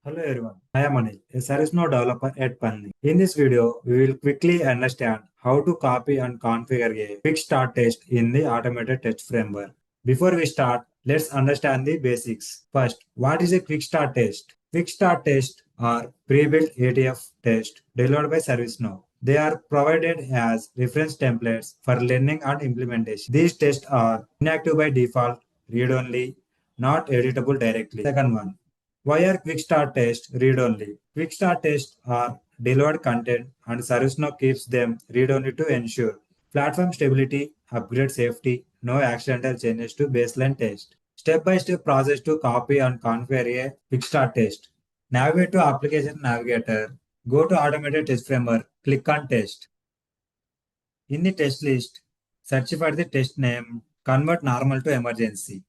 Hello everyone, I am Anil, a ServiceNow developer at Panni. In this video, we will quickly understand how to copy and configure a quick start test in the automated test framework. Before we start, let's understand the basics. First, what is a quick start test? Quick start tests are pre-built ATF tests delivered by ServiceNow. They are provided as reference templates for learning and implementation. These tests are inactive by default, read-only, not editable directly. Second one, why are quick start tests read only? Quick start tests are delivered content and ServiceNow keeps them read only to ensure platform stability, upgrade safety, no accidental changes to baseline test. Step by step process to copy and configure a quick start test. Navigate to Application Navigator, go to Automated Test Framework, click on Test. In the test list, search for the test name, convert normal to emergency.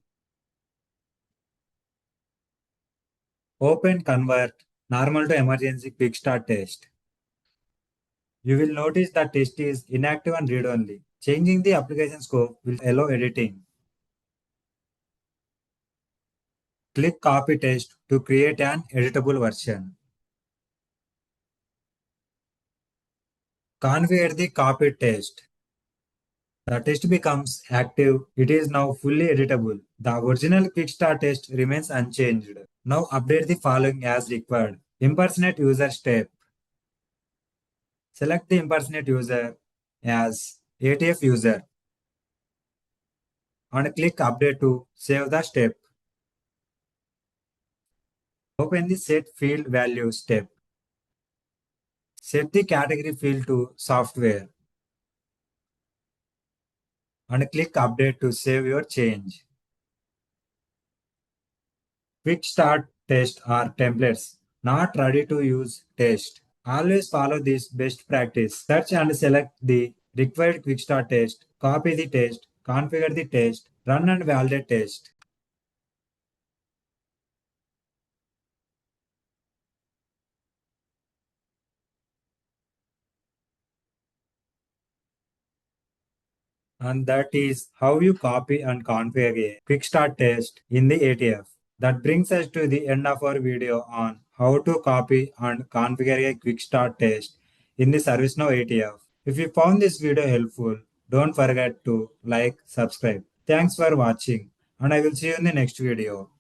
Open Convert Normal to Emergency Quick Start Test. You will notice the test is inactive and read-only. Changing the application scope will allow editing. Click Copy Test to create an editable version. Configure the copied test. The test becomes active. It is now fully editable. The original Quick Start test remains unchanged. Now update the following as required. Impersonate user step. Select the impersonate user as ATF user and click Update to save the step. Open the Set Field Value step. Set the category field to Software and click Update to save your change. Quick Start Test are templates, not ready to use test. Always follow this best practice. Search and select the required Quick Start test, copy the test, configure the test, run and validate test. And that is how you copy and configure a quick start test in the ATF. That brings us to the end of our video on how to copy and configure a quick start test in the ServiceNow ATF. If you found this video helpful, don't forget to like, subscribe. Thanks for watching and I will see you in the next video.